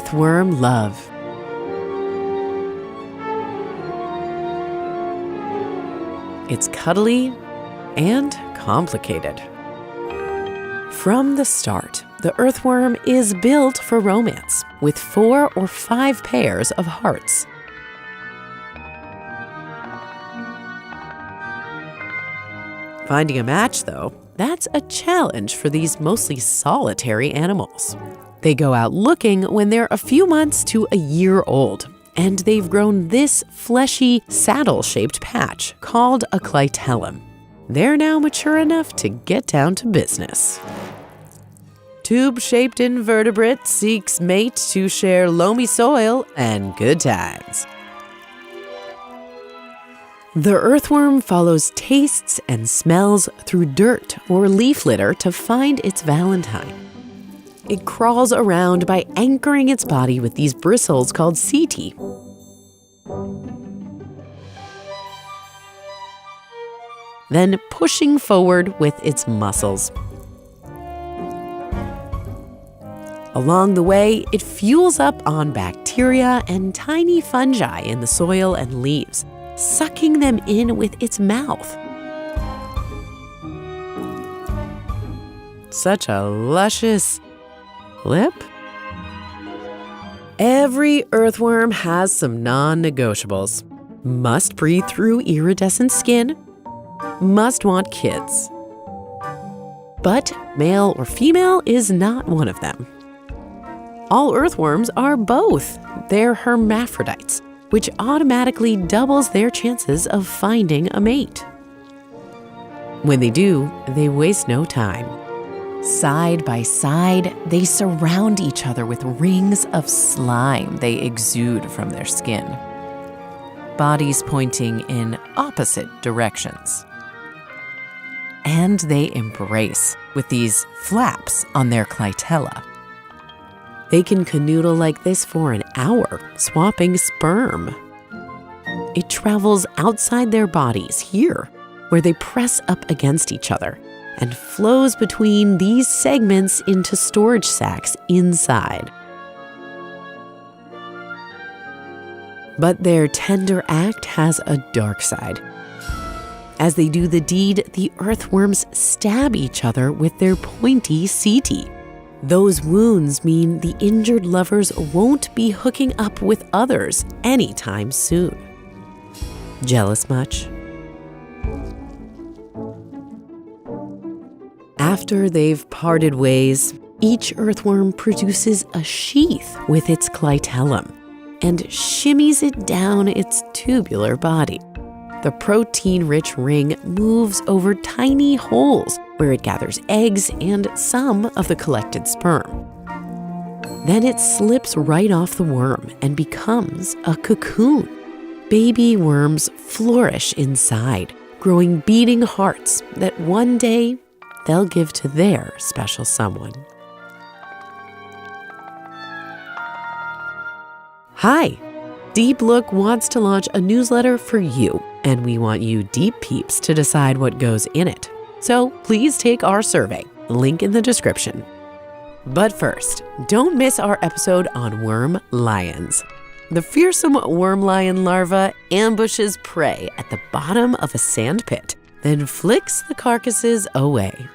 Earthworm love. It's cuddly and complicated. From the start, the earthworm is built for romance, with 4 or 5 pairs of hearts. Finding a match, though, that's a challenge for these mostly solitary animals. They go out looking when they're a few months to a year old, and they've grown this fleshy, saddle-shaped patch called a clitellum. They're now mature enough to get down to business. Tube-shaped invertebrate seeks mate to share loamy soil and good times. The earthworm follows tastes and smells through dirt or leaf litter to find its valentine. It crawls around by anchoring its body with these bristles called setae. Then pushing forward with its muscles. Along the way, it fuels up on bacteria and tiny fungi in the soil and leaves, sucking them in with its mouth. Such a luscious lip. Every earthworm has some non-negotiables. Must breathe through iridescent skin. Must want kids. But male or female is not one of them. All earthworms are both. They're hermaphrodites, which automatically doubles their chances of finding a mate. When they do, they waste no time. Side by side, they surround each other with rings of slime they exude from their skin, bodies pointing in opposite directions. And they embrace with these flaps on their clitella. They can canoodle like this for an hour, swapping sperm. It travels outside their bodies here, where they press up against each other, and flows between these segments into storage sacs inside. But their tender act has a dark side. As they do the deed, the earthworms stab each other with their pointy setae. Those wounds mean the injured lovers won't be hooking up with others anytime soon. Jealous much? After they've parted ways, each earthworm produces a sheath with its clitellum and shimmies it down its tubular body. The protein-rich ring moves over tiny holes where it gathers eggs and some of the collected sperm. Then it slips right off the worm and becomes a cocoon. Baby worms flourish inside, growing beating hearts that one day they'll give to their special someone. Hi! Deep Look wants to launch a newsletter for you, and we want you deep peeps to decide what goes in it. So please take our survey, link in the description. But first, don't miss our episode on worm lions. The fearsome worm lion larva ambushes prey at the bottom of a sand pit, then flicks the carcasses away.